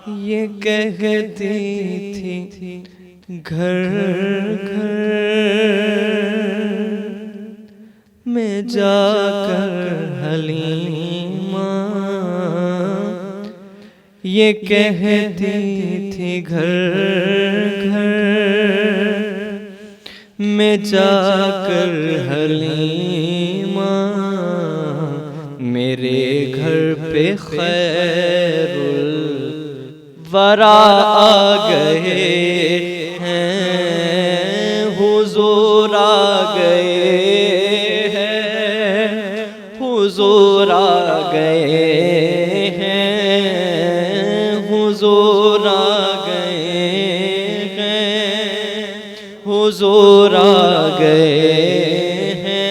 ये कहती थी घर घर में जाकर हलीमा, ये कहती थी घर घर में जाकर हलीमा, मेरे घर पे खैरुल वरा आ गए हैं, हुजूर आ गए हैं, हुजूर आ गए हैं, हुजूर आ गए हैं, हुजूर आ गए हैं,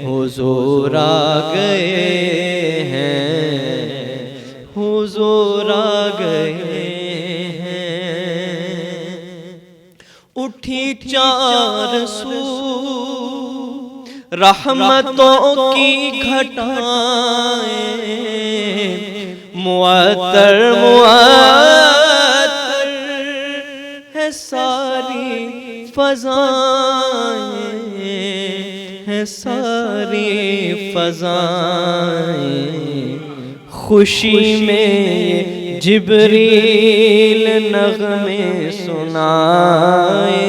हुजूर आ गए हैं, हुजूर आ गए हैं। उठी चार सू रहमतों की घटाएं, मुअत्तर मुअत्तर है सारी फ़ज़ाएं, है सारी फ़ज़ाएं। खुशी में जिब्रील नग़मे सुनाए,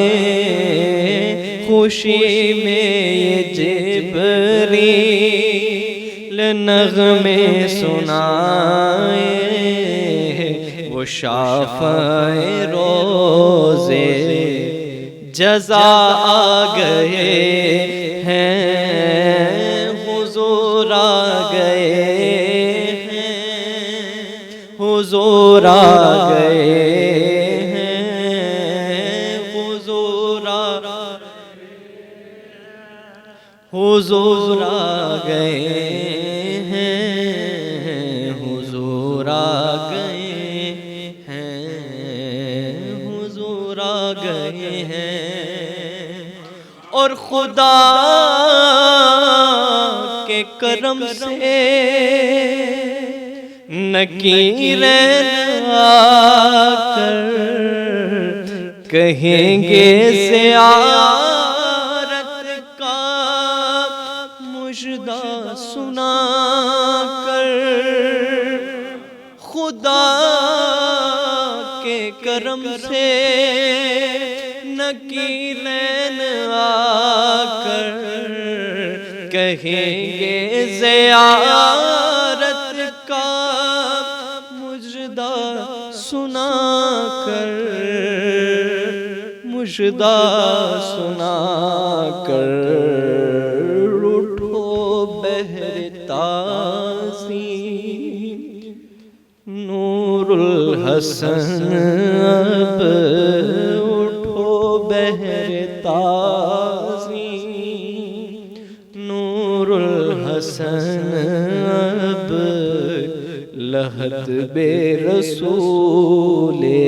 खुशी में जिब्रील नग़मे सुनाए, वो शाफ़ए रोज़े जज़ा आ गए हैं, हुजूर आ गए हैं, हुजूर आ गए हैं, हुजूर आ गए हैं, हुजूर आ गए हैं, हुजूर आ गए हैं। और खुदा के करम से नकीरें आकर कहेंगे ज़ियारत का मुजदा सुना कर। खुदा के करम से नकीरें आकर कहेंगे ज़ियारत का मुजदा सुना कर, मुजदा सुना कर। उठो बहरताज़ी नूरुल हसन, अब उठो बहरताज़ी नूरुल हसन, अब लहत बे रसूले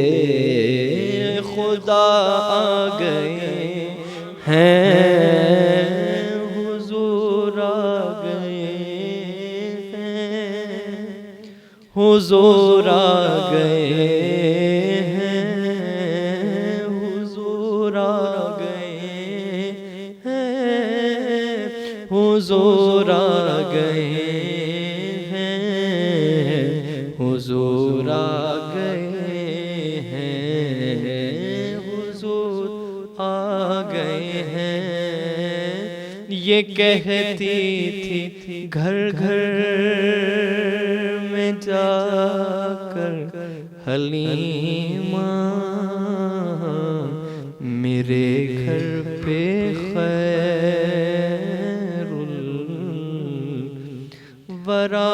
खुदा आ गए हैं, हुजूर आ गए हैं, हुजूर आ गए हैं, हुजूर आ गए हैं, हुजूर आ गए हैं, हुजूर आ गए हैं, हुजूर आ गए हैं। ये कहती थी घर घर में जाकर हलीमा, मेरे घर पे खैरुल वरा